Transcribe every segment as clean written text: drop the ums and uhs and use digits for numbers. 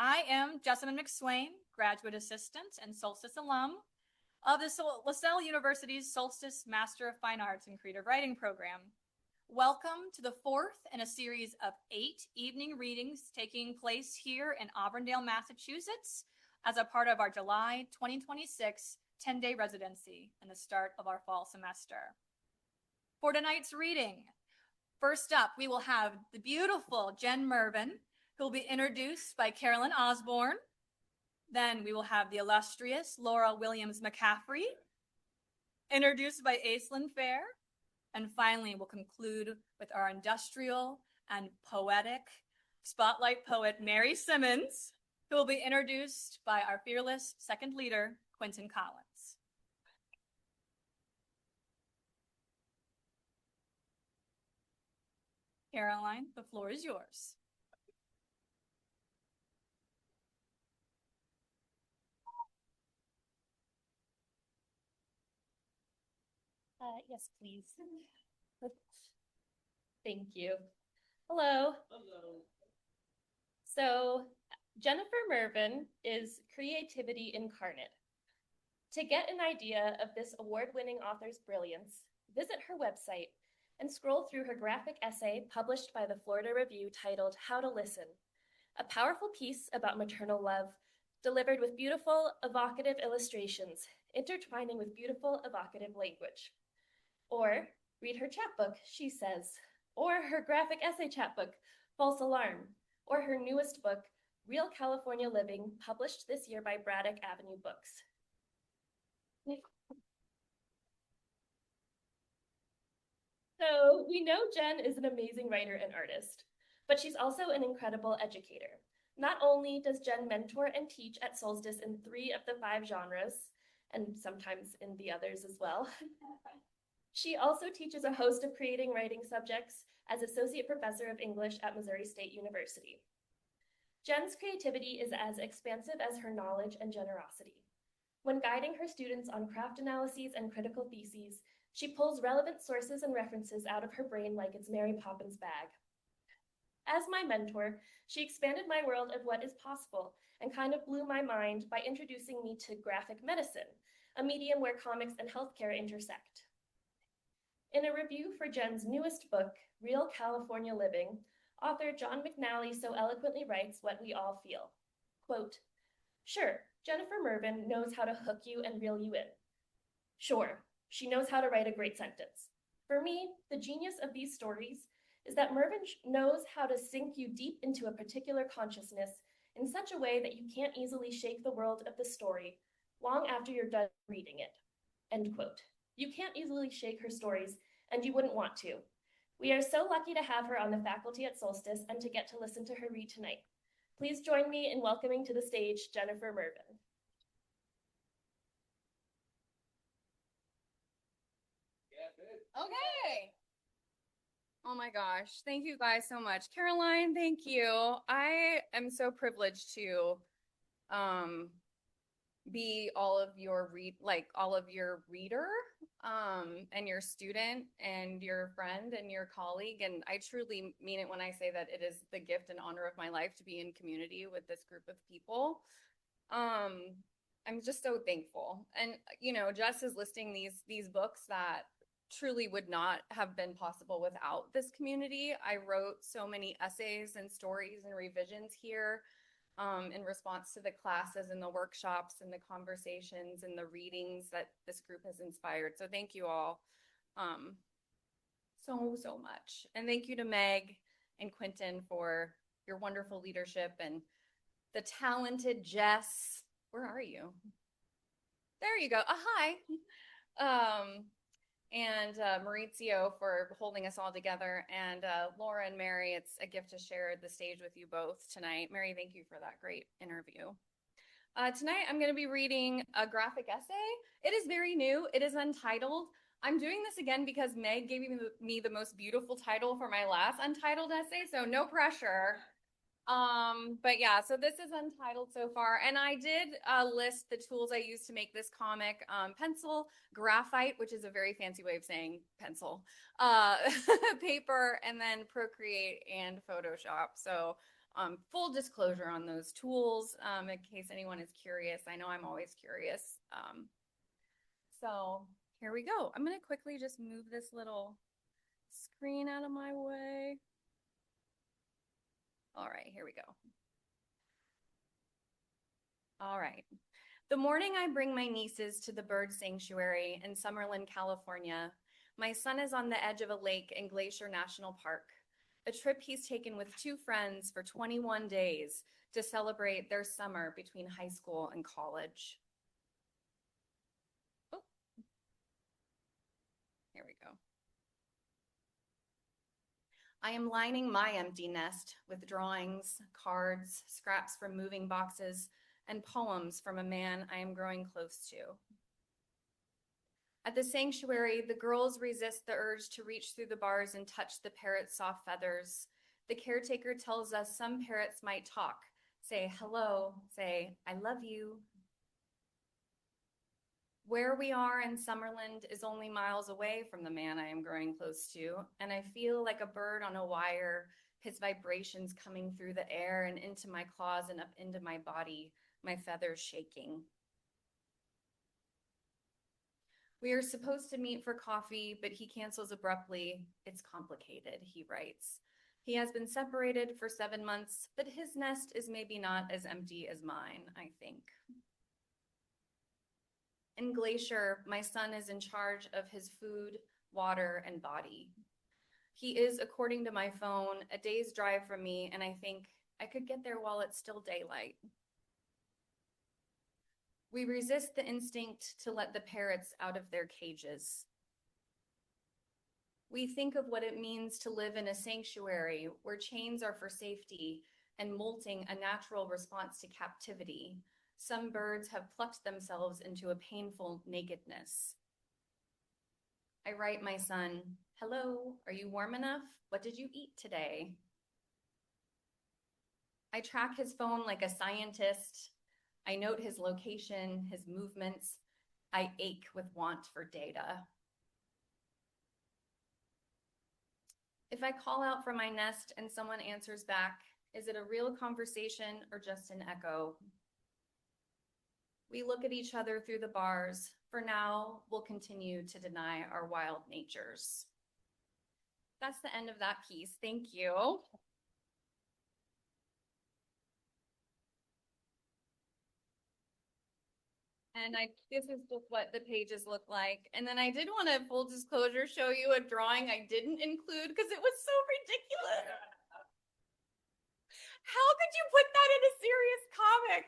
I am Jessamine McSwain, graduate assistant and Solstice alum of the LaSalle University's Solstice Master of Fine Arts and Creative Writing program. Welcome to the fourth in a series of 8 evening readings taking place here in Auburndale, Massachusetts, as a part of our July 2026 10-day residency and the start of our fall semester. For tonight's reading, first up, we will have the beautiful Jen Murvin, who will be introduced by Carolyn Osborne. Then we will have the illustrious Laura Williams McCaffrey, introduced by Aislinn Fair. And finally, we'll conclude with our industrial and poetic Spotlight Poet Mary Simmons, who will be introduced by our fearless second leader, Quentin Collins. Caroline, the floor is yours. Yes, please. Thank you. Hello. Hello. So, Jennifer Murvin is creativity incarnate. To get an idea of this award-winning author's brilliance, visit her website and scroll through her graphic essay published by the Florida Review titled How to Listen, a powerful piece about maternal love, delivered with beautiful, evocative illustrations, intertwining with beautiful, evocative language. Or read her chapbook, She Says, or her graphic essay chapbook, False Alarm, or her newest book, Real California Living, published this year by Braddock Avenue Books. So we know Jen is an amazing writer and artist, but she's also an incredible educator. Not only does Jen mentor and teach at Solstice in 3 of the 5 genres, and sometimes in the others as well, she also teaches a host of creating writing subjects as Associate Professor of English at Missouri State University. Jen's creativity is as expansive as her knowledge and generosity. When guiding her students on craft analyses and critical theses, she pulls relevant sources and references out of her brain like it's Mary Poppins' bag. As my mentor, she expanded my world of what is possible and kind of blew my mind by introducing me to graphic medicine, a medium where comics and healthcare intersect. In a review for Jen's newest book, Real California Living, author John McNally so eloquently writes what we all feel. Quote, "Sure, Jennifer Murvin knows how to hook you and reel you in. Sure, she knows how to write a great sentence. For me, the genius of these stories is that Murvin knows how to sink you deep into a particular consciousness in such a way that you can't easily shake the world of the story long after you're done reading it." End quote. You can't easily shake her stories, and you wouldn't want to. We are so lucky to have her on the faculty at Solstice and to get to listen to her read tonight. Please join me in welcoming to the stage Jennifer Murvin. Okay. Oh my gosh. Thank you guys so much. Caroline, thank you. I am so privileged to be all of your reader and your student and your friend and your colleague. And I truly mean it when I say that it is the gift and honor of my life to be in community with this group of people. I'm just so thankful. And, you know, Jess is listing these books that truly would not have been possible without this community. I wrote so many essays and stories and revisions here in response to the classes and the workshops and the conversations and the readings that this group has inspired. So thank you all so much. And thank you to Meg and Quentin for your wonderful leadership, and the talented Jess. Where are you? There you go. Hi. And Maurizio for holding us all together, and Laura and Mary, it's a gift to share the stage with you both tonight. Mary, thank you for that great interview. Tonight, I'm going to be reading a graphic essay. It is very new. It is untitled. I'm doing this again because Meg gave me the most beautiful title for my last untitled essay, so no pressure. But yeah, so this is untitled so far, and I did list the tools I used to make this comic: pencil, graphite, which is a very fancy way of saying pencil, paper, and then Procreate and Photoshop. So full disclosure on those tools, in case anyone is curious. I know I'm always curious. So here we go. I'm going to quickly just move this little screen out of my way. All right, here we go. All right. The morning I bring my nieces to the bird sanctuary in Summerlin, California, my son is on the edge of a lake in Glacier National Park, a trip he's taken with 2 friends for 21 days to celebrate their summer between high school and college. Oh, here we go. I am lining my empty nest with drawings, cards, scraps from moving boxes, and poems from a man I am growing close to. At the sanctuary, the girls resist the urge to reach through the bars and touch the parrot's soft feathers. The caretaker tells us some parrots might talk, say hello, say I love you. Where we are in Summerland is only miles away from the man I am growing close to, and I feel like a bird on a wire, his vibrations coming through the air and into my claws and up into my body, my feathers shaking. We are supposed to meet for coffee, but he cancels abruptly. It's complicated, he writes. He has been separated for 7 months, but his nest is maybe not as empty as mine, I think. In Glacier, my son is in charge of his food, water, and body. He is, according to my phone, a day's drive from me, and I think I could get there while it's still daylight. We resist the instinct to let the parrots out of their cages. We think of what it means to live in a sanctuary where chains are for safety and molting a natural response to captivity. Some birds have plucked themselves into a painful nakedness. I write my son, hello, are you warm enough? What did you eat today? I track his phone like a scientist. I note his location, his movements. I ache with want for data. If I call out from my nest and someone answers back, is it a real conversation or just an echo? We look at each other through the bars. For now, we'll continue to deny our wild natures. That's the end of that piece. Thank you. And this is just what the pages look like. And then I did want to, full disclosure, show you a drawing I didn't include because it was so ridiculous. How could you put that in a serious comic?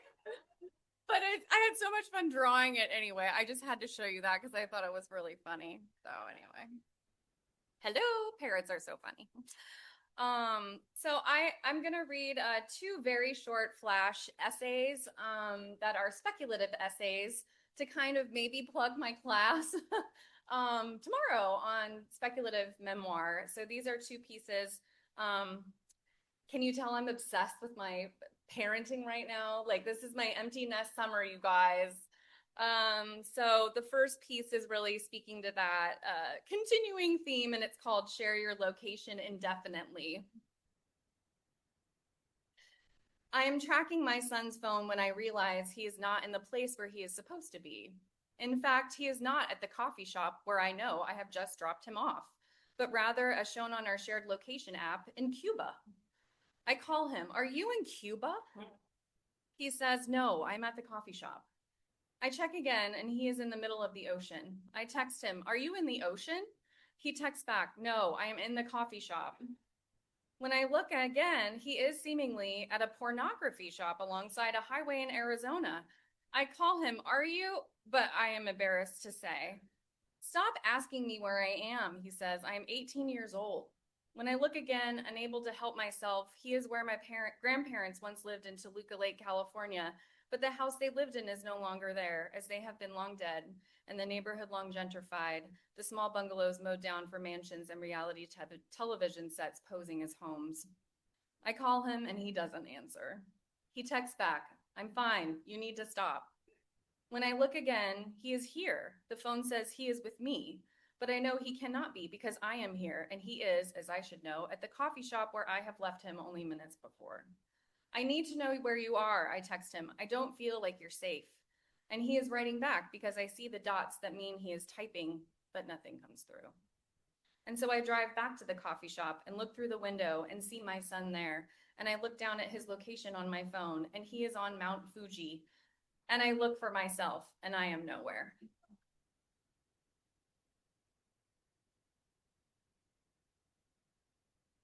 But I had so much fun drawing it anyway. I just had to show you that because I thought it was really funny. So anyway. Hello, parrots are so funny. So I'm going to read 2 very short flash essays that are speculative essays to kind of maybe plug my class tomorrow on speculative memoir. So these are 2 pieces. Can you tell I'm obsessed with my parenting right now? Like, this is my empty nest summer, you guys. So the first piece is really speaking to that continuing theme, and it's called Share Your Location Indefinitely. I am tracking my son's phone when I realize he is not in the place where he is supposed to be. In fact, he is not at the coffee shop where I know I have just dropped him off, but rather, as shown on our shared location app, in Cuba. I call him, "Are you in Cuba?" He says, "No, I'm at the coffee shop." I check again, and he is in the middle of the ocean. I text him, "Are you in the ocean?" He texts back, "No, I am in the coffee shop." When I look again, he is seemingly at a pornography shop alongside a highway in Arizona. I call him, "Are you?" But I am embarrassed to say. "Stop asking me where I am," he says. "I am 18 years old. When I look again, unable to help myself, he is where my grandparents once lived in Toluca Lake, California, but the house they lived in is no longer there, as they have been long dead, and the neighborhood long gentrified, the small bungalows mowed down for mansions and reality television sets posing as homes. I call him, and he doesn't answer. He texts back, "I'm fine, you need to stop." When I look again, he is here. The phone says he is with me, but I know he cannot be because I am here, and he is, as I should know, at the coffee shop where I have left him only minutes before. I need to know where you are, I text him. I don't feel like you're safe. And he is writing back because I see the dots that mean he is typing, but nothing comes through. And so I drive back to the coffee shop and look through the window and see my son there. And I look down at his location on my phone, and he is on Mount Fuji. And I look for myself, and I am nowhere.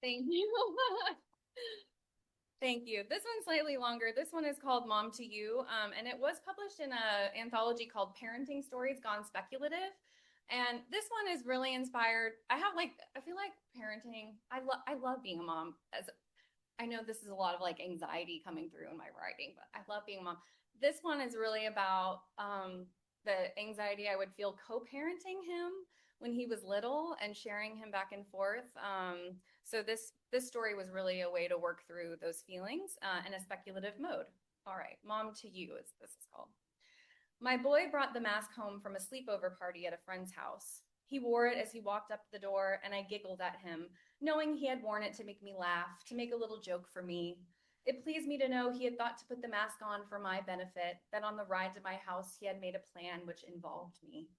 Thank you. Thank you. This one's slightly longer. This one is called Mom to You, and it was published in an anthology called Parenting Stories Gone Speculative. And this one is really inspired. I feel like parenting, I love being a mom. As I know this is a lot of like anxiety coming through in my writing, but I love being a mom. This one is really about the anxiety I would feel co-parenting him when he was little and sharing him back and forth. So this story was really a way to work through those feelings in a speculative mode. All right, Mom to You, as this is called. My boy brought the mask home from a sleepover party at a friend's house. He wore it as he walked up the door, and I giggled at him, knowing he had worn it to make me laugh, to make a little joke for me. It pleased me to know he had thought to put the mask on for my benefit, that on the ride to my house he had made a plan which involved me.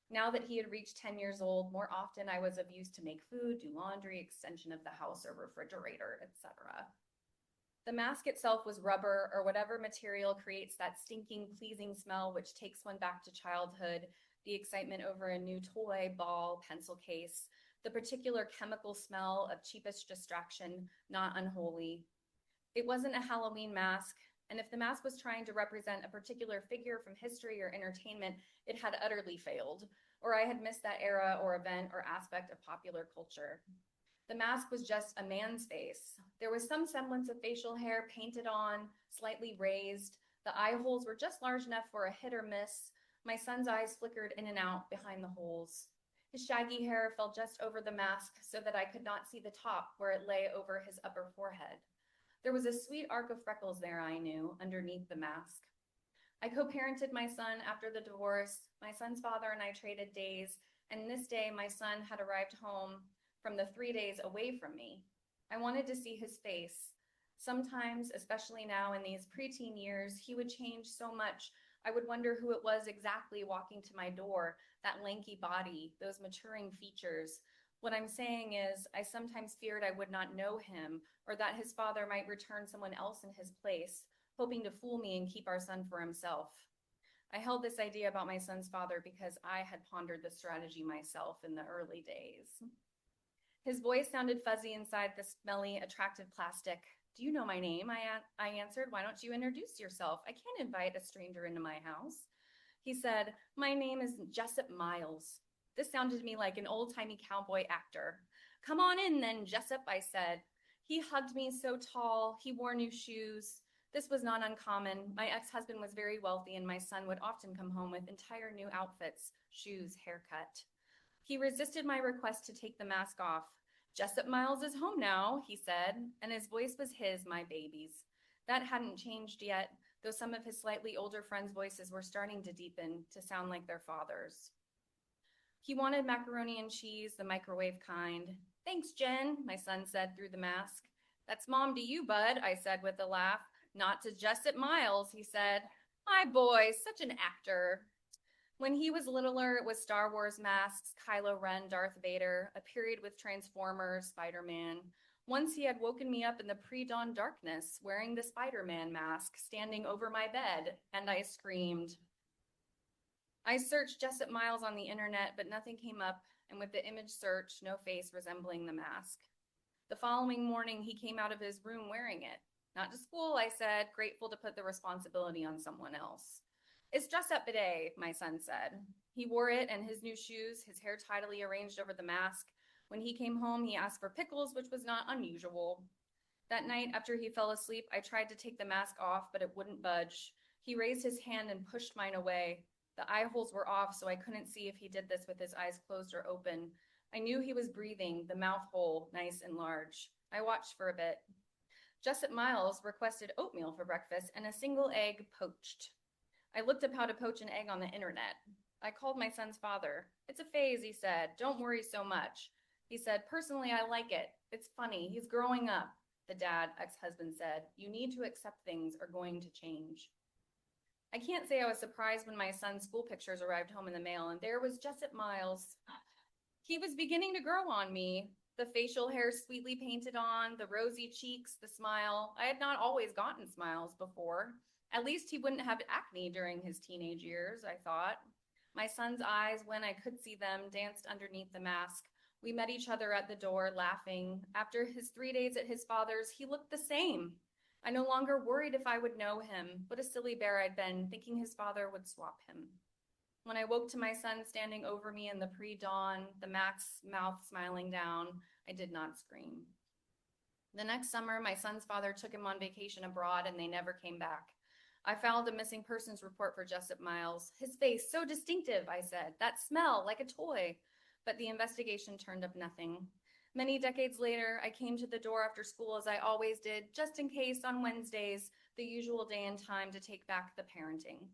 Now that he had reached 10 years old, more often I was of use to make food, do laundry, extension of the house or refrigerator, etc. The mask itself was rubber or whatever material creates that stinking, pleasing smell which takes one back to childhood, the excitement over a new toy, ball, pencil case, the particular chemical smell of cheapest distraction, not unholy. It wasn't a Halloween mask, and if the mask was trying to represent a particular figure from history or entertainment, it had utterly failed, or I had missed that era or event or aspect of popular culture. The mask was just a man's face. There was some semblance of facial hair painted on, slightly raised. The eye holes were just large enough for a hit or miss. My son's eyes flickered in and out behind the holes. His shaggy hair fell just over the mask so that I could not see the top where it lay over his upper forehead. There was a sweet arc of freckles there, I knew, underneath the mask. I co-parented my son after the divorce. My son's father and I traded days, and this day my son had arrived home from the 3 days away from me. I wanted to see his face. Sometimes, especially now in these preteen years, he would change so much. I would wonder who it was exactly walking to my door, that lanky body, those maturing features. What I'm saying is, I sometimes feared I would not know him, or that his father might return someone else in his place, hoping to fool me and keep our son for himself. I held this idea about my son's father because I had pondered the strategy myself in the early days. His voice sounded fuzzy inside the smelly, attractive plastic. Do you know my name? I answered. Why don't you introduce yourself? I can't invite a stranger into my house. He said, my name is Jessup Miles. This sounded to me like an old-timey cowboy actor. Come on in then, Jessup, I said. He hugged me so tall. He wore new shoes. This was not uncommon. My ex-husband was very wealthy, and my son would often come home with entire new outfits, shoes, haircut. He resisted my request to take the mask off. Jessup Miles is home now, he said, and his voice was his, my baby's. That hadn't changed yet, though some of his slightly older friends' voices were starting to deepen, to sound like their father's. He wanted macaroni and cheese, the microwave kind. Thanks, Jen, my son said through the mask. That's Mom to you, bud, I said with a laugh. Not to Jessup Miles, he said. My boy, such an actor. When he was littler, it was Star Wars masks, Kylo Ren, Darth Vader, a period with Transformers, Spider-Man. Once he had woken me up in the pre-dawn darkness, wearing the Spider-Man mask, standing over my bed, and I screamed. I searched Jessup Miles on the internet, but nothing came up, and with the image search, no face resembling the mask. The following morning, he came out of his room wearing it. Not to school, I said, grateful to put the responsibility on someone else. It's Jessup today, my son said. He wore it and his new shoes, his hair tidily arranged over the mask. When he came home, he asked for pickles, which was not unusual. That night, after he fell asleep, I tried to take the mask off, but it wouldn't budge. He raised his hand and pushed mine away. The eye holes were off, so I couldn't see if he did this with his eyes closed or open. I knew he was breathing, the mouth hole, nice and large. I watched for a bit. Jessup Miles requested oatmeal for breakfast and a single egg poached. I looked up how to poach an egg on the internet. I called my son's father. It's a phase, he said. Don't worry so much. He said, personally, I like it. It's funny. He's growing up. The dad, ex-husband, said, "You need to accept things are going to change." I can't say I was surprised when my son's school pictures arrived home in the mail and there was Jessup Miles. He was beginning to grow on me. The facial hair sweetly painted on, the rosy cheeks, the smile. I had not always gotten smiles before. At least he wouldn't have acne during his teenage years, I thought. My son's eyes, when I could see them, danced underneath the mask. We met each other at the door, laughing. After his 3 days at his father's, he looked the same. I no longer worried if I would know him. What a silly bear I'd been, thinking his father would swap him. When I woke to my son standing over me in the pre-dawn, the Mac's mouth smiling down, I did not scream. The next summer, my son's father took him on vacation abroad and they never came back. I filed a missing persons report for Jessup Miles. His face, so distinctive, I said. That smell, like a toy. But the investigation turned up nothing. Many decades later, I came to the door after school as I always did, just in case on Wednesdays, the usual day and time to take back the parenting.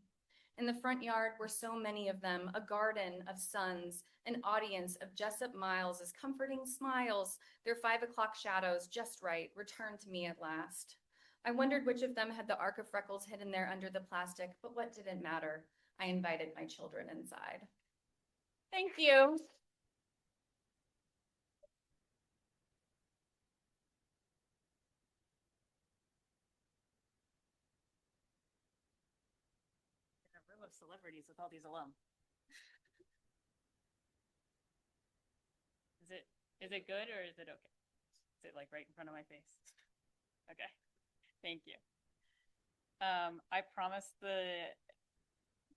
In the front yard were so many of them, a garden of sons, an audience of Jessup Miles's comforting smiles, their 5 o'clock shadows just right, returned to me at last. I wondered which of them had the arc of freckles hidden there under the plastic, but what did it matter? I invited my children inside. Thank you. Of celebrities with all these alum. Is it good or is it okay? Is it like right in front of my face? Okay, thank you. I promise the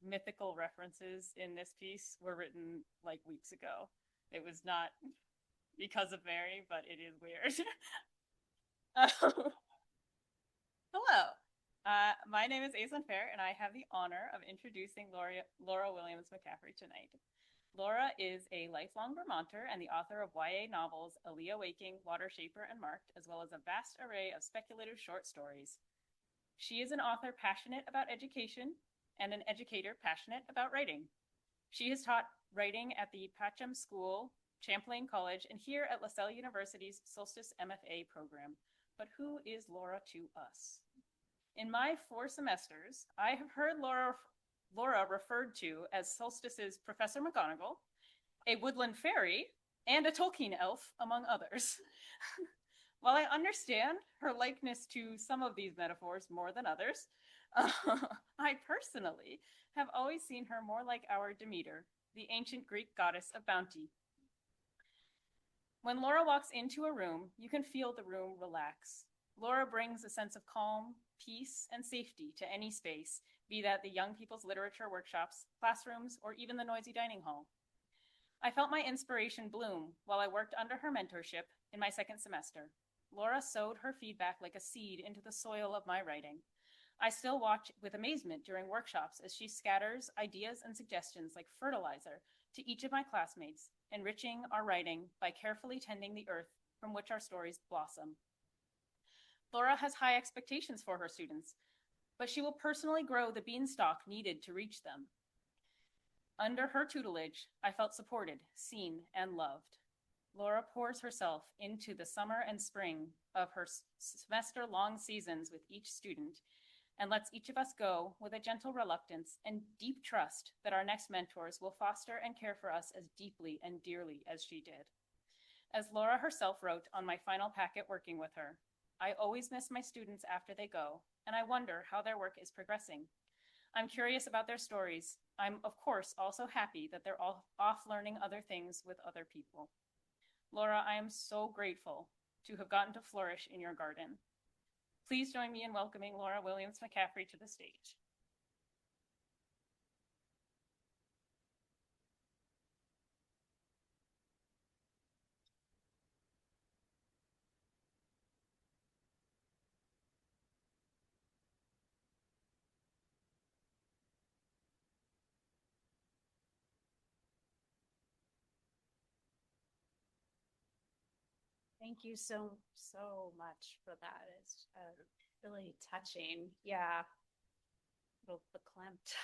mythical references in this piece were written like weeks ago. It was not because of Mary, but it is weird. Hello. My name is Aislinn Fair, and I have the honor of introducing Laura Williams McCaffrey tonight. Laura is a lifelong Vermonter and the author of YA novels Aaliyah Waking, Water Shaper, and Marked, as well as a vast array of speculative short stories. She is an author passionate about education and an educator passionate about writing. She has taught writing at the Patcham School, Champlain College, and here at LaSalle University's Solstice MFA program. But who is Laura to us? In my 4 semesters, I have heard Laura referred to as Solstice's Professor McGonagall, a woodland fairy, and a Tolkien elf, among others. While I understand her likeness to some of these metaphors more than others, I personally have always seen her more like our Demeter, the ancient Greek goddess of bounty. When Laura walks into a room, you can feel the room relax. Laura brings a sense of calm, peace, and safety to any space, be that the young people's literature workshops, classrooms, or even the noisy dining hall. I felt my inspiration bloom while I worked under her mentorship in my 2nd semester. Laura sowed her feedback like a seed into the soil of my writing. I still watch with amazement during workshops as she scatters ideas and suggestions like fertilizer to each of my classmates, enriching our writing by carefully tending the earth from which our stories blossom. Laura has high expectations for her students, but she will personally grow the beanstalk needed to reach them. Under her tutelage, I felt supported, seen, and loved. Laura pours herself into the summer and spring of her semester-long seasons with each student and lets each of us go with a gentle reluctance and deep trust that our next mentors will foster and care for us as deeply and dearly as she did. As Laura herself wrote on my final packet working with her, I always miss my students after they go, and I wonder how their work is progressing. I'm curious about their stories. I'm, of course, also happy that they're all off learning other things with other people. Laura, I am so grateful to have gotten to flourish in your garden. Please join me in welcoming Laura Williams McCaffrey to the stage. Thank you so much for that. It's really touching. Yeah, a little verklempt.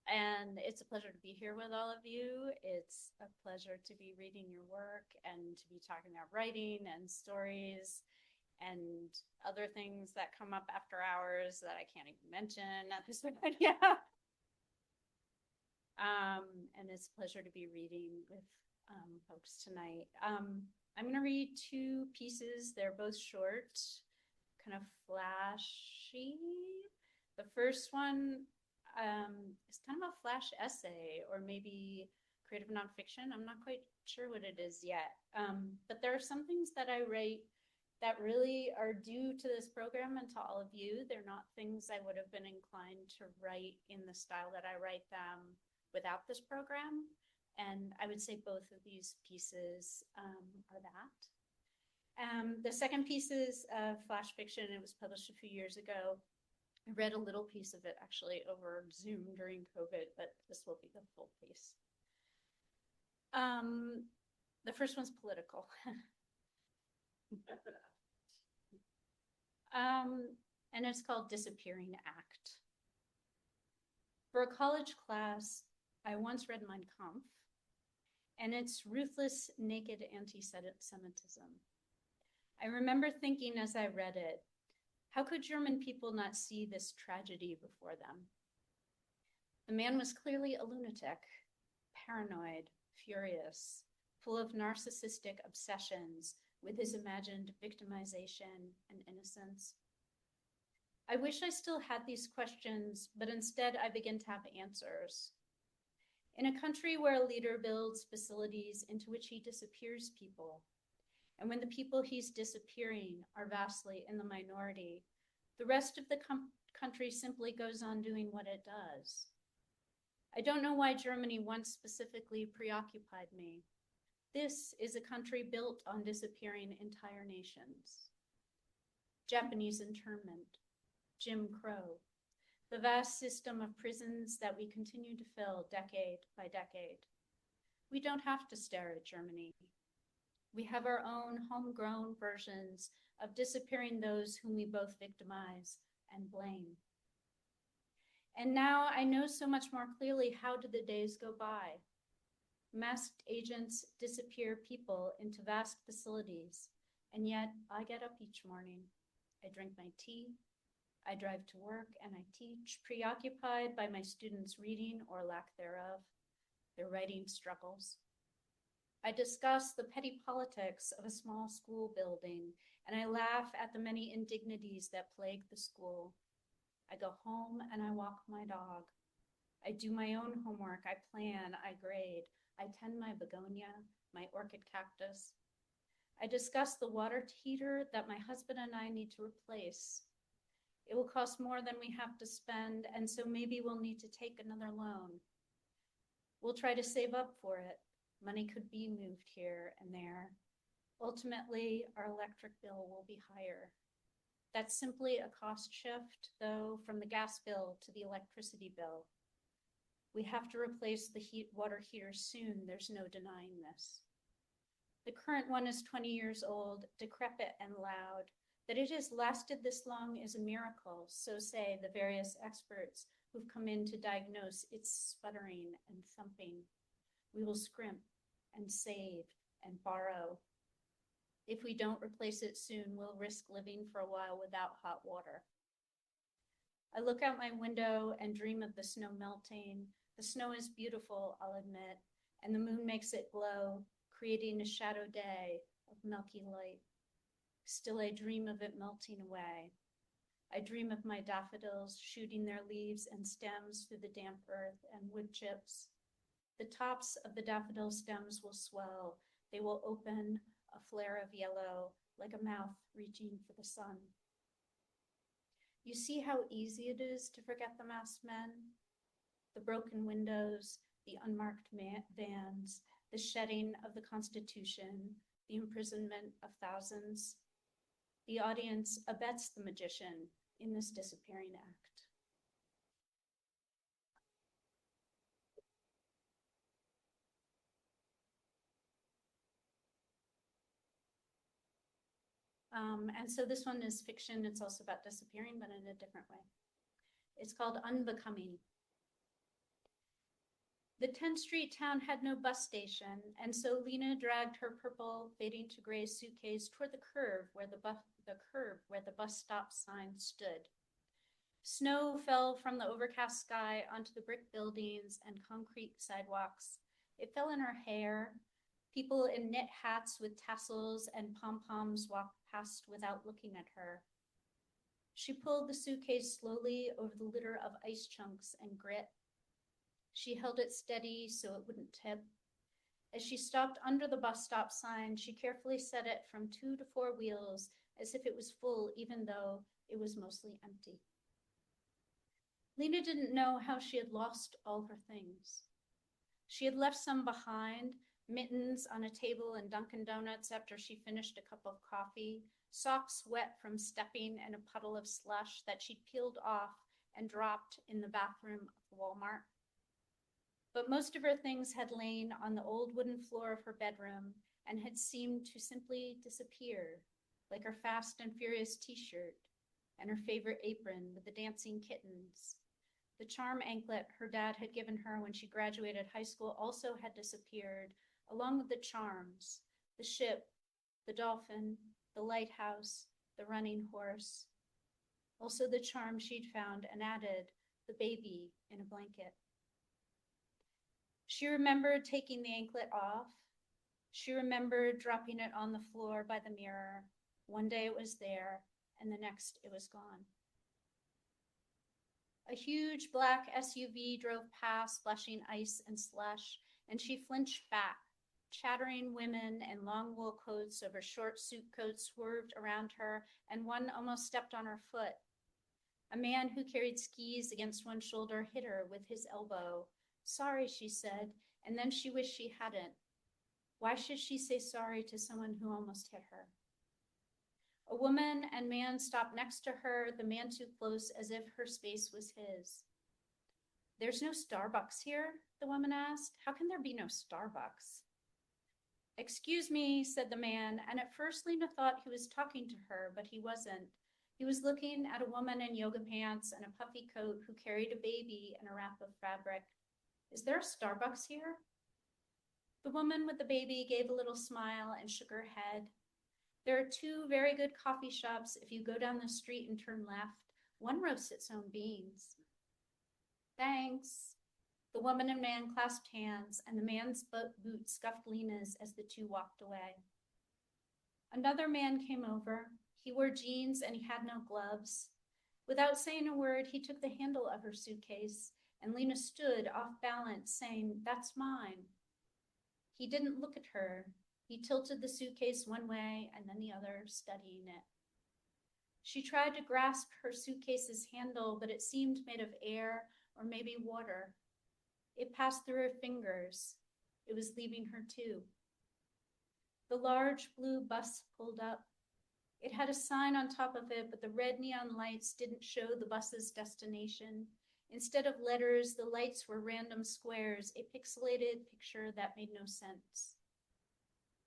And it's a pleasure to be here with all of you. It's a pleasure to be reading your work and to be talking about writing and stories and other things that come up after hours that I can't even mention at this point. Yeah. And it's a pleasure to be reading with folks tonight. I'm going to read two pieces. They're both short, kind of flashy. The first one is kind of a flash essay or maybe creative nonfiction. I'm not quite sure what it is yet. But there are some things that I write that really are due to this program and to all of you. They're not things I would have been inclined to write in the style that I write them without this program. And I would say both of these pieces are that. The second piece is flash fiction. It was published a few years ago. I read a little piece of it actually over Zoom during COVID, but this will be the full piece. The first one's political. And it's called Disappearing Act. For a college class, I once read Mein Kampf and its ruthless, naked anti-Semitism. I remember thinking as I read it, how could German people not see this tragedy before them? The man was clearly a lunatic, paranoid, furious, full of narcissistic obsessions with his imagined victimization and innocence. I wish I still had these questions, but instead I begin to have answers. In a country where a leader builds facilities into which he disappears people, and when the people he's disappearing are vastly in the minority, the rest of the country simply goes on doing what it does. I don't know why Germany once specifically preoccupied me. This is a country built on disappearing entire nations. Japanese internment, Jim Crow, the vast system of prisons that we continue to fill decade by decade. We don't have to stare at Germany. We have our own homegrown versions of disappearing those whom we both victimize and blame. And now I know so much more clearly how did the days go by. Masked agents disappear people into vast facilities, and yet I get up each morning. I drink my tea, I drive to work, and I teach, preoccupied by my students' reading or lack thereof, their writing struggles. I discuss the petty politics of a small school building, and I laugh at the many indignities that plague the school. I go home and I walk my dog. I do my own homework, I plan, I grade. I tend my begonia, my orchid cactus. I discuss the water heater that my husband and I need to replace. It will cost more than we have to spend, and so maybe we'll need to take another loan. We'll try to save up for it. Money could be moved here and there. Ultimately, our electric bill will be higher. That's simply a cost shift, though, from the gas bill to the electricity bill. We have to replace the water heater soon. There's no denying this. The current one is 20 years old, decrepit and loud. That it has lasted this long is a miracle, so say the various experts who've come in to diagnose its sputtering and thumping. We will scrimp and save and borrow. If we don't replace it soon, we'll risk living for a while without hot water. I look out my window and dream of the snow melting. The snow is beautiful, I'll admit, and the moon makes it glow, creating a shadow day of milky light. Still, I dream of it melting away. I dream of my daffodils shooting their leaves and stems through the damp earth and wood chips. The tops of the daffodil stems will swell. They will open a flare of yellow, like a mouth reaching for the sun. You see how easy it is to forget the masked men? The broken windows, the unmarked vans, the shedding of the Constitution, the imprisonment of thousands. The audience abets the magician in this disappearing act. And so this one is fiction. It's also about disappearing, but in a different way. It's called Unbecoming. The 10th Street town had no bus station, and so Lena dragged her purple, fading to gray suitcase toward the curve where the bus stop sign stood. Snow fell from the overcast sky onto the brick buildings and concrete sidewalks. It fell in her hair. People in knit hats with tassels and pom-poms walked past without looking at her. She pulled the suitcase slowly over the litter of ice chunks and grit. She held it steady so it wouldn't tip. As she stopped under the bus stop sign, she carefully set it from 2 to 4 wheels as if it was full, even though it was mostly empty. Lena didn't know how she had lost all her things. She had left some behind, mittens on a table in Dunkin' Donuts after she finished a cup of coffee, socks wet from stepping in a puddle of slush that she'd peeled off and dropped in the bathroom of Walmart. But most of her things had lain on the old wooden floor of her bedroom and had seemed to simply disappear, like her Fast and Furious t-shirt and her favorite apron with the dancing kittens. The charm anklet her dad had given her when she graduated high school also had disappeared, along with the charms, the ship, the dolphin, the lighthouse, the running horse. Also the charm she'd found and added, the baby in a blanket. She remembered taking the anklet off. She remembered dropping it on the floor by the mirror. One day it was there, and the next it was gone. A huge black SUV drove past, splashing ice and slush, and she flinched back. Chattering women in long wool coats over short suit coats swerved around her, and one almost stepped on her foot. A man who carried skis against one shoulder hit her with his elbow. Sorry, she said, and then she wished she hadn't. Why should she say sorry to someone who almost hit her? A woman and man stopped next to her, the man too close as if her space was his. There's no Starbucks here? The woman asked. How can there be no Starbucks? Excuse me, said the man, and at first Lena thought he was talking to her, but he wasn't. He was looking at a woman in yoga pants and a puffy coat who carried a baby in a wrap of fabric. Is there a Starbucks here? The woman with the baby gave a little smile and shook her head. There are 2 very good coffee shops if you go down the street and turn left. One roasts its own beans. Thanks. The woman and man clasped hands, and the man's boot scuffed Lena's as the 2 walked away. Another man came over. He wore jeans and he had no gloves. Without saying a word, he took the handle of her suitcase, and Lena stood off balance, saying, "That's mine." He didn't look at her. He tilted the suitcase one way and then the other, studying it. She tried to grasp her suitcase's handle, but it seemed made of air or maybe water. It passed through her fingers. It was leaving her too. The large blue bus pulled up. It had a sign on top of it, but the red neon lights didn't show the bus's destination. Instead of letters, the lights were random squares, a pixelated picture that made no sense.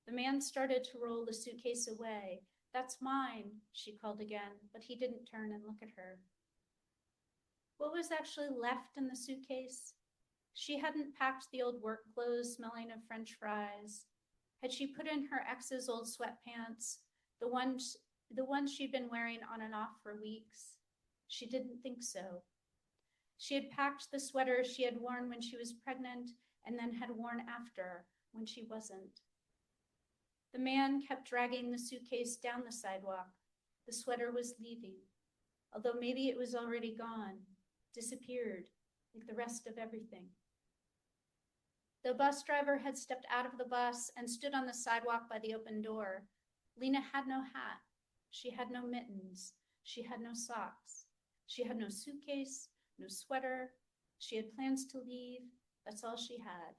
The man started to roll the suitcase away. That's mine, she called again, but he didn't turn and look at her. What was actually left in the suitcase? She hadn't packed the old work clothes smelling of French fries. Had she put in her ex's old sweatpants, the ones she'd been wearing on and off for weeks? She didn't think so. She had packed the sweater she had worn when she was pregnant and then had worn after, when she wasn't. The man kept dragging the suitcase down the sidewalk. The sweater was leaving, although maybe it was already gone, disappeared, like the rest of everything. The bus driver had stepped out of the bus and stood on the sidewalk by the open door. Lena had no hat. She had no mittens. She had no socks. She had no suitcase, no sweater. She had plans to leave. That's all she had.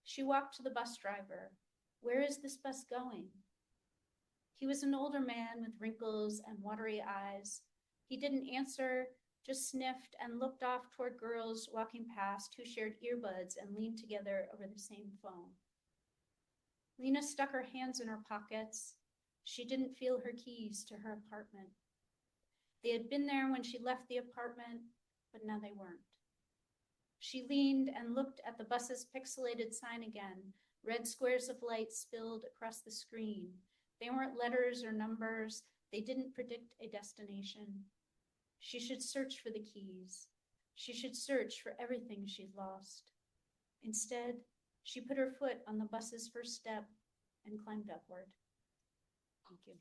She walked to the bus driver. Where is this bus going? He was an older man with wrinkles and watery eyes. He didn't answer, just sniffed and looked off toward girls walking past who shared earbuds and leaned together over the same phone. Lena stuck her hands in her pockets. She didn't feel her keys to her apartment. They had been there when she left the apartment, but now they weren't. She leaned and looked at the bus's pixelated sign again. Red squares of light spilled across the screen. They weren't letters or numbers. They didn't predict a destination. She should search for the keys. She should search for everything she'd lost. Instead, she put her foot on the bus's first step and climbed upward. Thank you.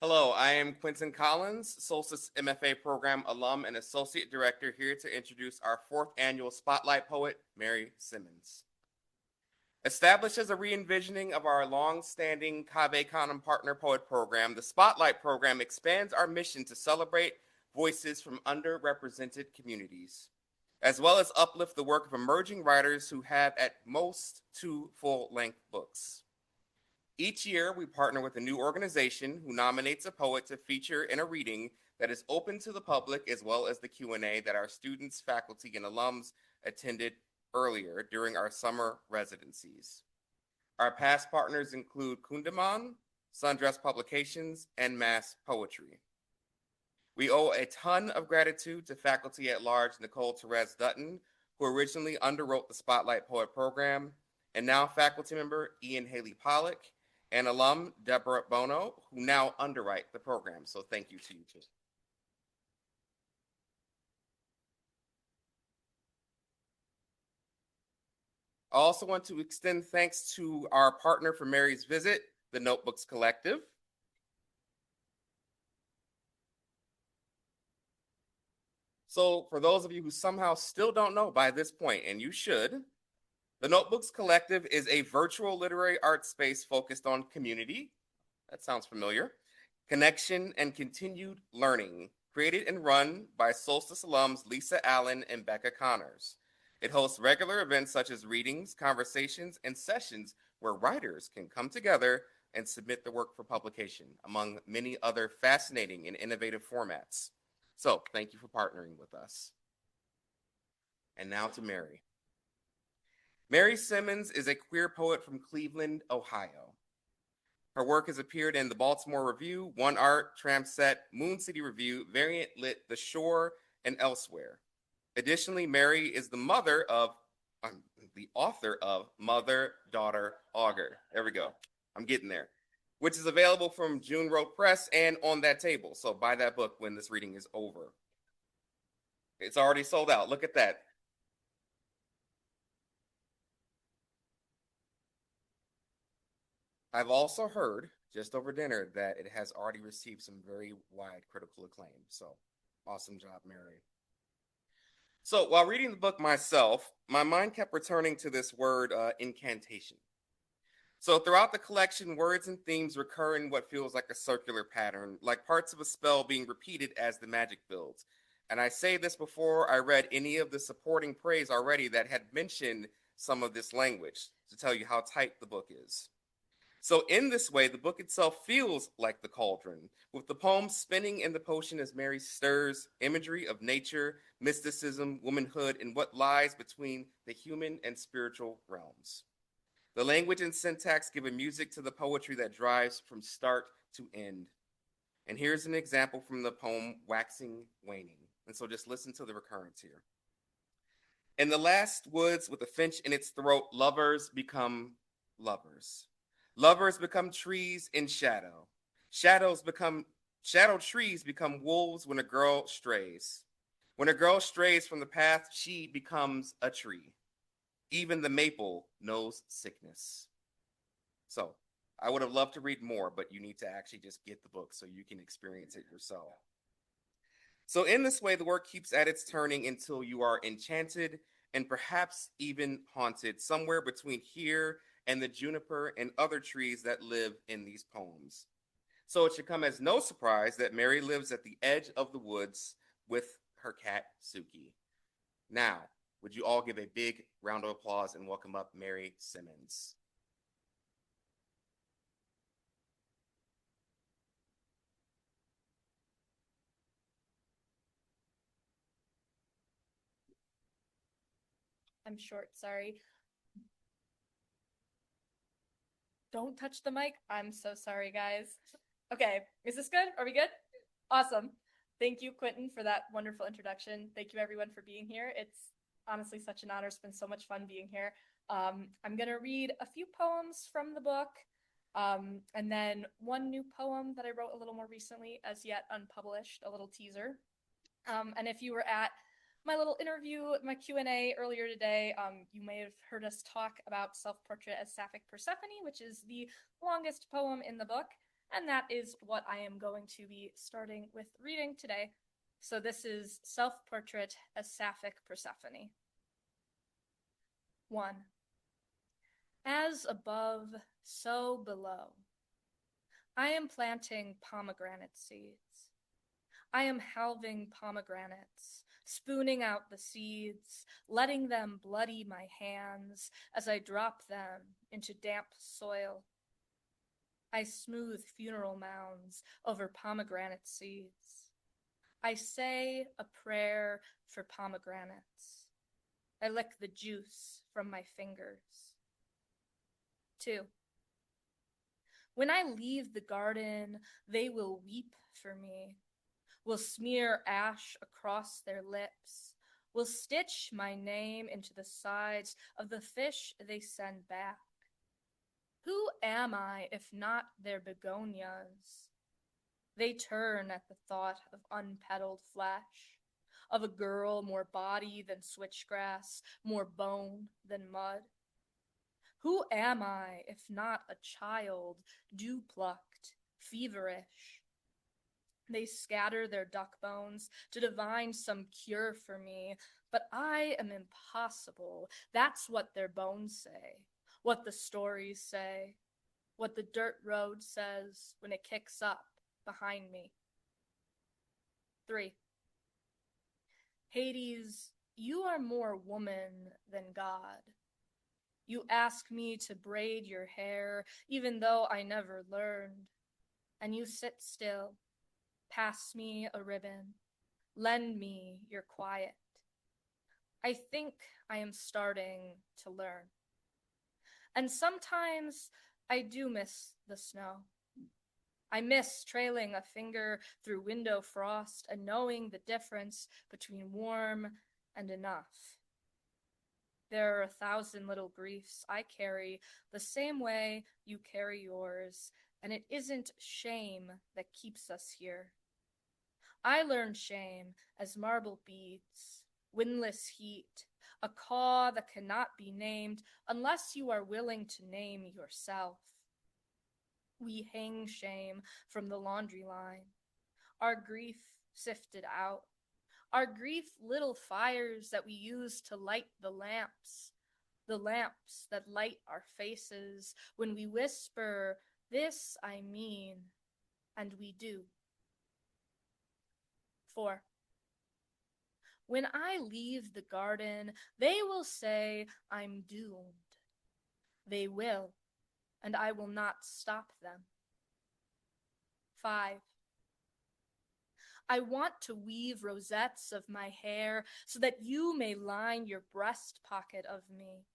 Hello, I am Quentin Collins, Solstice MFA program alum and associate director, here to introduce our 4th annual Spotlight Poet Mary Simmons. Established as a re-envisioning of our long-standing Cave Canem Partner Poet program, the Spotlight program expands our mission to celebrate voices from underrepresented communities, as well as uplift the work of emerging writers who have at most 2 full-length books. Each year, we partner with a new organization who nominates a poet to feature in a reading that is open to the public, as well as the Q&A that our students, faculty, and alums attended earlier during our summer residencies. Our past partners include Kundiman, Sundress Publications, and Mass Poetry. We owe a ton of gratitude to faculty at large Nicole Therese Dutton, who originally underwrote the Spotlight Poet program, and now faculty member Ian Haley Pollock, and alum Deborah Bono, who now underwrite the program. So thank you to you too. I also want to extend thanks to our partner for Mary's visit, the Notebooks Collective. So for those of you who somehow still don't know by this point, and you should, the Notebooks Collective is a virtual literary art space focused on community, that sounds familiar, connection, and continued learning, created and run by Solstice alums Lisa Allen and Becca Connors. It hosts regular events such as readings, conversations, and sessions where writers can come together and submit their work for publication, among many other fascinating and innovative formats. So thank you for partnering with us. And now to Mary. Mary Simmons is a queer poet from Cleveland, Ohio. Her work has appeared in the Baltimore Review, One Art, Tramset, Moon City Review, Variant Lit, The Shore, and elsewhere. Additionally, Mary is the author of Mother, Daughter, Auger. There we go. I'm getting there. Which is available from June Road Press and on that table. So buy that book when this reading is over. It's already sold out. Look at that. I've also heard, just over dinner, that it has already received some very wide critical acclaim. So, awesome job, Mary. So, while reading the book myself, my mind kept returning to this word, incantation. So, throughout the collection, words and themes recur in what feels like a circular pattern, like parts of a spell being repeated as the magic builds. And I say this before I read any of the supporting praise already that had mentioned some of this language, to tell you how tight the book is. So in this way, the book itself feels like the cauldron, with the poem spinning in the potion as Mary stirs imagery of nature, mysticism, womanhood, and what lies between the human and spiritual realms. The language and syntax give a music to the poetry that drives from start to end. And here's an example from the poem Waxing Waning. And so just listen to the recurrence here. In the last woods with a finch in its throat, lovers become lovers. Lovers become trees in shadow. Shadow trees become wolves when a girl strays. When a girl strays from the path, she becomes a tree. Even the maple knows sickness. So I would have loved to read more, but you need to actually just get the book so you can experience it yourself. So in this way, the work keeps at its turning until you are enchanted and perhaps even haunted somewhere between here and the juniper and other trees that live in these poems. So it should come as no surprise that Mary lives at the edge of the woods with her cat, Suki. Now, would you all give a big round of applause and welcome up Mary Simmons? I'm short, sorry. Don't touch the mic. I'm so sorry, guys. Okay, is this good? Are we good? Awesome. Thank you, Quentin, for that wonderful introduction. Thank you, everyone, for being here. It's honestly such an honor. It's been so much fun being here. I'm going to read a few poems from the book, and then one new poem that I wrote a little more recently, as yet unpublished, a little teaser. And if you were at my little interview, my Q&A earlier today, you may have heard us talk about Self-Portrait as Sapphic Persephone, which is the longest poem in the book, and that is what I am going to be starting with reading today. So this is Self-Portrait as Sapphic Persephone. 1. As above, so below. I am planting pomegranate seeds. I am halving pomegranates, spooning out the seeds, letting them bloody my hands as I drop them into damp soil. I smooth funeral mounds over pomegranate seeds. I say a prayer for pomegranates. I lick the juice from my fingers. 2. When I leave the garden, they will weep for me, will smear ash across their lips, will stitch my name into the sides of the fish they send back. Who am I if not their begonias? They turn at the thought of unpetaled flesh, of a girl more body than switchgrass, more bone than mud. Who am I if not a child, dew-plucked, feverish? They scatter their duck bones to divine some cure for me, but I am impossible. That's what their bones say, what the stories say, what the dirt road says when it kicks up behind me. 3. Hades, you are more woman than God. You ask me to braid your hair, even though I never learned. And you sit still, pass me a ribbon, lend me your quiet. I think I am starting to learn. And sometimes I do miss the snow. I miss trailing a finger through window frost and knowing the difference between warm and enough. There are 1,000 little griefs I carry the same way you carry yours, and it isn't shame that keeps us here. I learned shame as marble beads, windless heat, a caw that cannot be named unless you are willing to name yourself. We hang shame from the laundry line, our grief sifted out, our grief little fires that we use to light the lamps that light our faces when we whisper, "This I mean," and we do. 4. When I leave the garden, they will say I'm doomed. They will, and I will not stop them. 5. I want to weave rosettes of my hair so that you may line your breast pocket of me,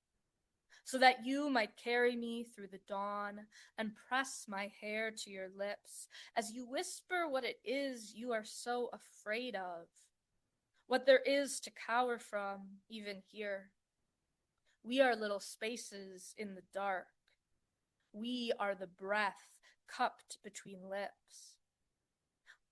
so that you might carry me through the dawn and press my hair to your lips as you whisper what it is you are so afraid of, what there is to cower from even here. We are little spaces in the dark. We are the breath cupped between lips.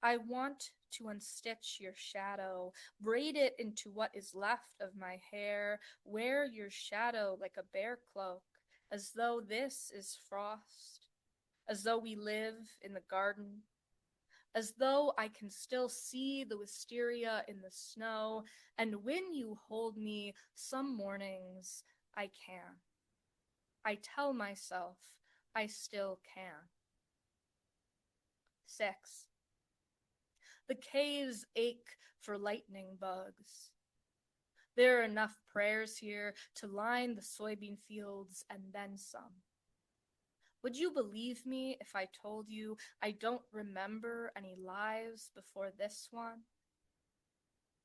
I want to unstitch your shadow, braid it into what is left of my hair, wear your shadow like a bear cloak, as though this is frost, as though we live in the garden, as though I can still see the wisteria in the snow, and when you hold me some mornings, I can. I tell myself I still can. 6. The caves ache for lightning bugs. There are enough prayers here to line the soybean fields and then some. Would you believe me if I told you I don't remember any lives before this one?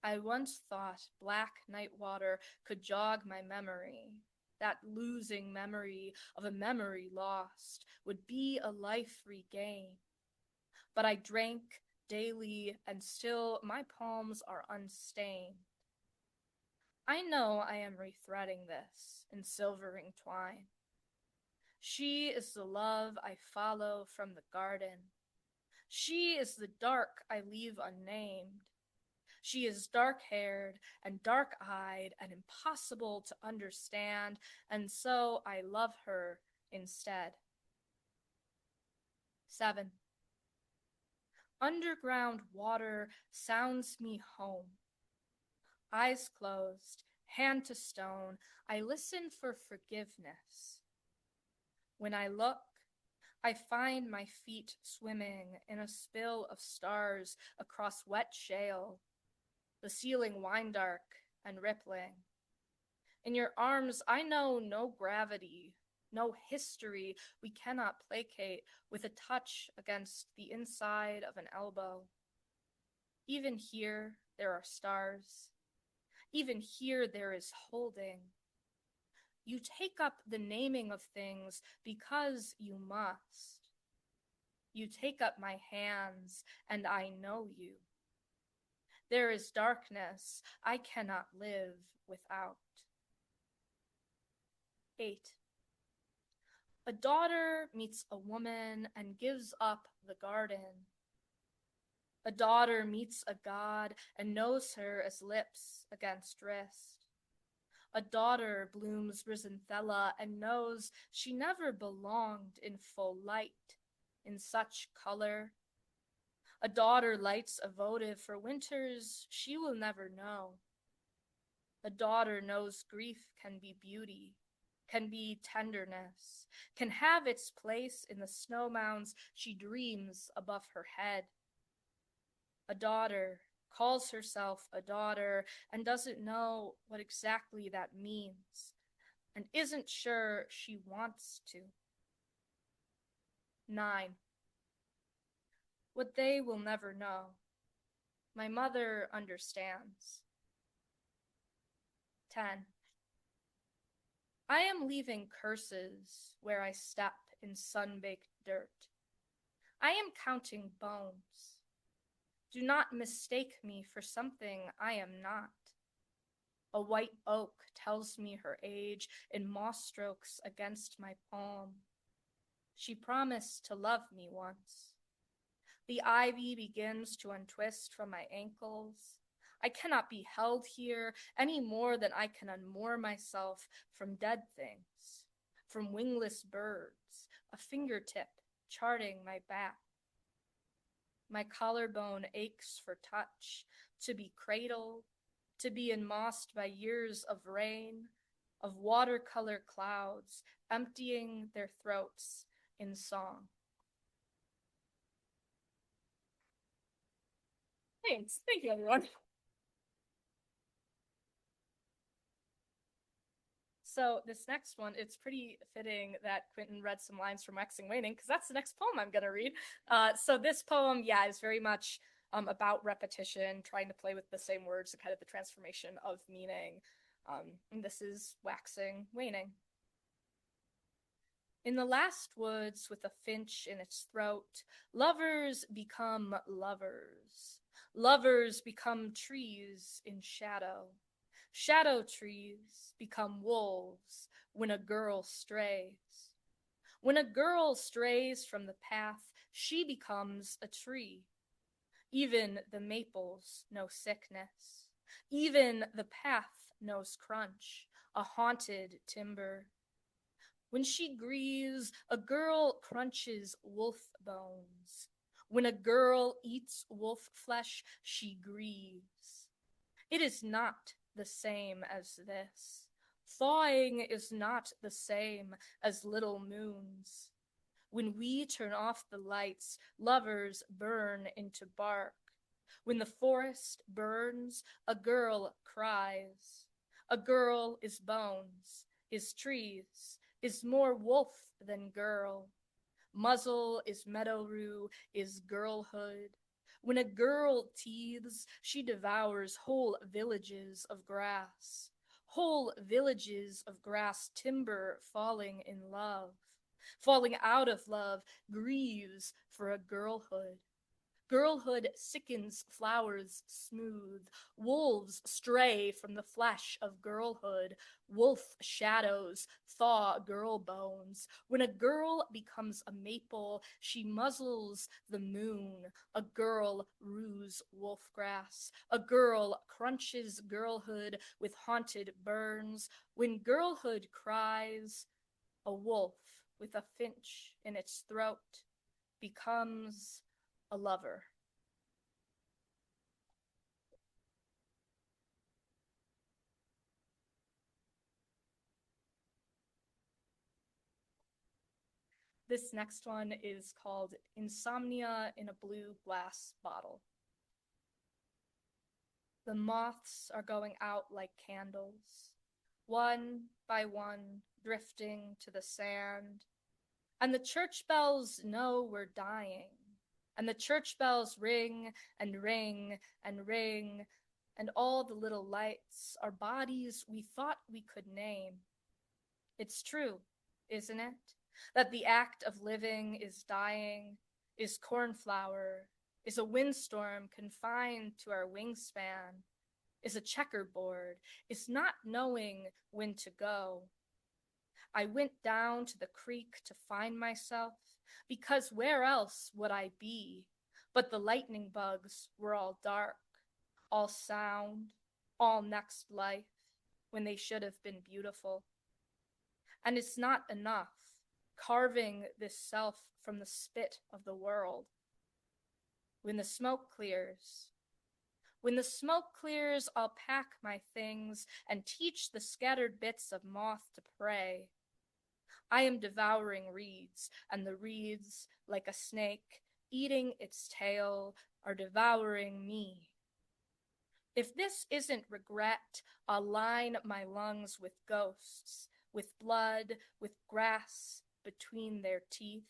I once thought black night water could jog my memory. That losing memory of a memory lost would be a life regained. But I drank daily, and still my palms are unstained. I know I am rethreading this in silvering twine. She is the love I follow from the garden. She is the dark I leave unnamed. She is dark-haired and dark-eyed and impossible to understand, and so I love her instead. 7. Underground water sounds me home. Eyes closed, hand to stone, I listen for forgiveness. When I look, I find my feet swimming in a spill of stars across wet shale, the ceiling wine dark and rippling. In your arms, I know no gravity, no history we cannot placate with a touch against the inside of an elbow. Even here, there are stars. Even here, there is holding. You take up the naming of things because you must. You take up my hands, and I know you. There is darkness I cannot live without. 8. A daughter meets a woman and gives up the garden. A daughter meets a god and knows her as lips against wrist. A daughter blooms Rhizinthella and knows she never belonged in full light, in such color. A daughter lights a votive for winters she will never know. A daughter knows grief can be beauty, can be tenderness, can have its place in the snow mounds she dreams above her head. A daughter calls herself a daughter and doesn't know what exactly that means, and isn't sure she wants to. 9. What they will never know. My mother understands. 10. I am leaving curses where I step in sun-baked dirt. I am counting bones. Do not mistake me for something I am not. A white oak tells me her age in moss strokes against my palm. She promised to love me once. The ivy begins to untwist from my ankles. I cannot be held here any more than I can unmoor myself from dead things, from wingless birds, a fingertip charting my back. My collarbone aches for touch, to be cradled, to be enmossed by years of rain, of watercolor clouds emptying their throats in song. Thanks. Thank you, everyone. So this next one, it's pretty fitting that Quentin read some lines from Waxing Waning, because that's the next poem I'm going to read. So this poem, is very much about repetition, trying to play with the same words and kind of the transformation of meaning. And this is Waxing Waning. In the last woods, with a finch in its throat, lovers become lovers. Lovers become trees in shadow. Shadow trees become wolves when a girl strays. When a girl strays from the path, she becomes a tree. Even the maples know sickness. Even the path knows crunch, a haunted timber. When she grieves, a girl crunches wolf bones. When a girl eats wolf flesh, she grieves. It is not the same as this. Thawing is not the same as little moons. When we turn off the lights, lovers burn into bark. When the forest burns, a girl cries. A girl is bones, is trees, is more wolf than girl. Muzzle is meadow rue, is girlhood. When a girl teethes, she devours whole villages of grass. Whole villages of grass timber falling in love. Falling out of love grieves for a girlhood. Girlhood sickens flowers smooth. Wolves stray from the flesh of girlhood. Wolf shadows thaw girl bones. When a girl becomes a maple, she muzzles the moon. A girl rues wolf grass. A girl crunches girlhood with haunted burns. When girlhood cries, a wolf with a finch in its throat becomes a lover. This next one is called Insomnia in a Blue Glass Bottle. The moths are going out like candles, one by one, drifting to the sand. And the church bells know we're dying. And the church bells ring and ring and ring, and all the little lights are bodies we thought we could name. It's true, isn't it? That the act of living is dying, is cornflower, is a windstorm confined to our wingspan, is a checkerboard, is not knowing when to go. I went down to the creek to find myself, because where else would I be? But the lightning bugs were all dark, all sound, all next life, when they should have been beautiful. And it's not enough, carving this self from the spit of the world. When the smoke clears, I'll pack my things and teach the scattered bits of moth to prey. I am devouring reeds, and the reeds, like a snake, eating its tail, are devouring me. If this isn't regret, I'll line my lungs with ghosts, with blood, with grass between their teeth.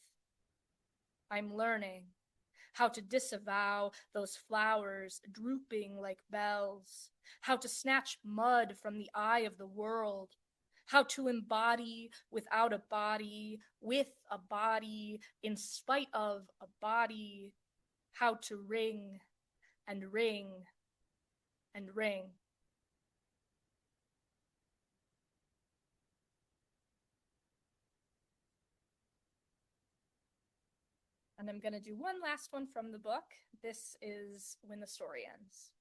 I'm learning how to disavow those flowers drooping like bells, how to snatch mud from the eye of the world, how to embody without a body, with a body, in spite of a body, how to ring and ring and ring. And I'm going to do one last one from the book. This is When the Story Ends.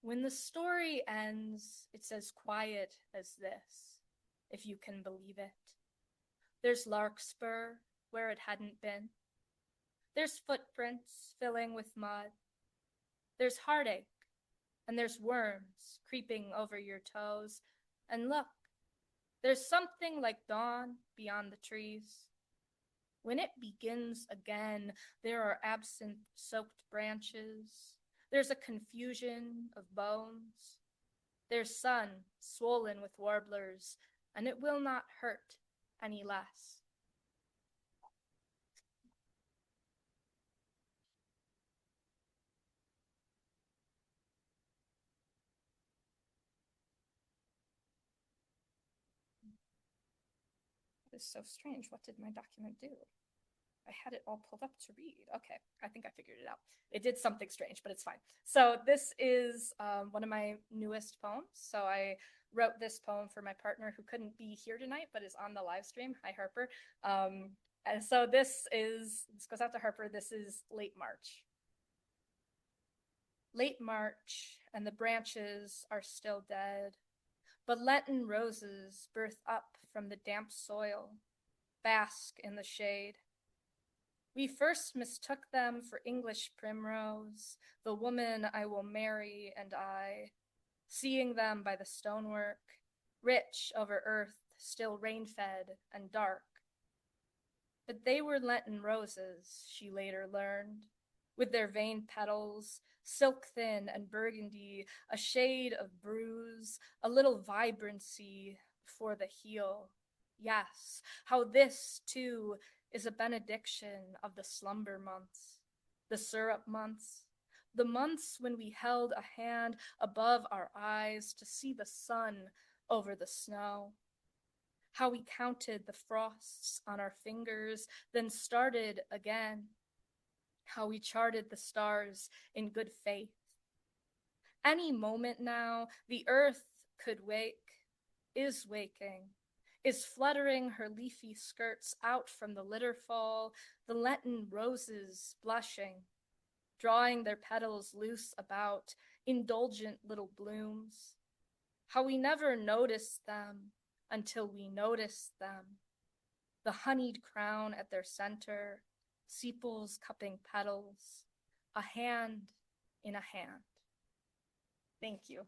When the story ends, it's as quiet as this, if you can believe it. There's larkspur where it hadn't been. There's footprints filling with mud. There's heartache, and there's worms creeping over your toes. And look, there's something like dawn beyond the trees. When it begins again, there are absinthe-soaked branches. There's a confusion of bones. There's sun swollen with warblers, and it will not hurt any less. That is so strange. What did my document do? I had it all pulled up to read. Okay, I think I figured it out. It did something strange, but it's fine. So this is one of my newest poems. So I wrote this poem for my partner who couldn't be here tonight, but is on the live stream. Hi, Harper. And so this goes out to Harper. This is Late March. Late March, and the branches are still dead, but Lenten roses birth up from the damp soil, bask in the shade. We first mistook them for English primrose, the woman I will marry and I, seeing them by the stonework, rich over earth, still rain-fed and dark. But they were Lenten roses, she later learned, with their veined petals, silk-thin and burgundy, a shade of bruise, a little vibrancy for the heel. Yes, how this, too, is a benediction of the slumber months. the syrup months, the months when we held a hand above our eyes to see the sun over the snow. How we counted the frosts on our fingers, then started again. How we charted the stars in good faith. Any moment now, the earth could wake, is waking, is fluttering her leafy skirts out from the litter fall, the Lenten roses blushing, drawing their petals loose about, indulgent little blooms. How we never noticed them until we noticed them. The honeyed crown at their center, sepals cupping petals, a hand in a hand. Thank you.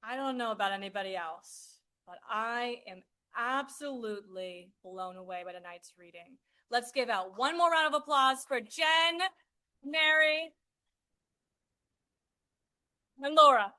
I don't know about anybody else, but I am absolutely blown away by tonight's reading. Let's give out one more round of applause for Jen, Mary, and Laura.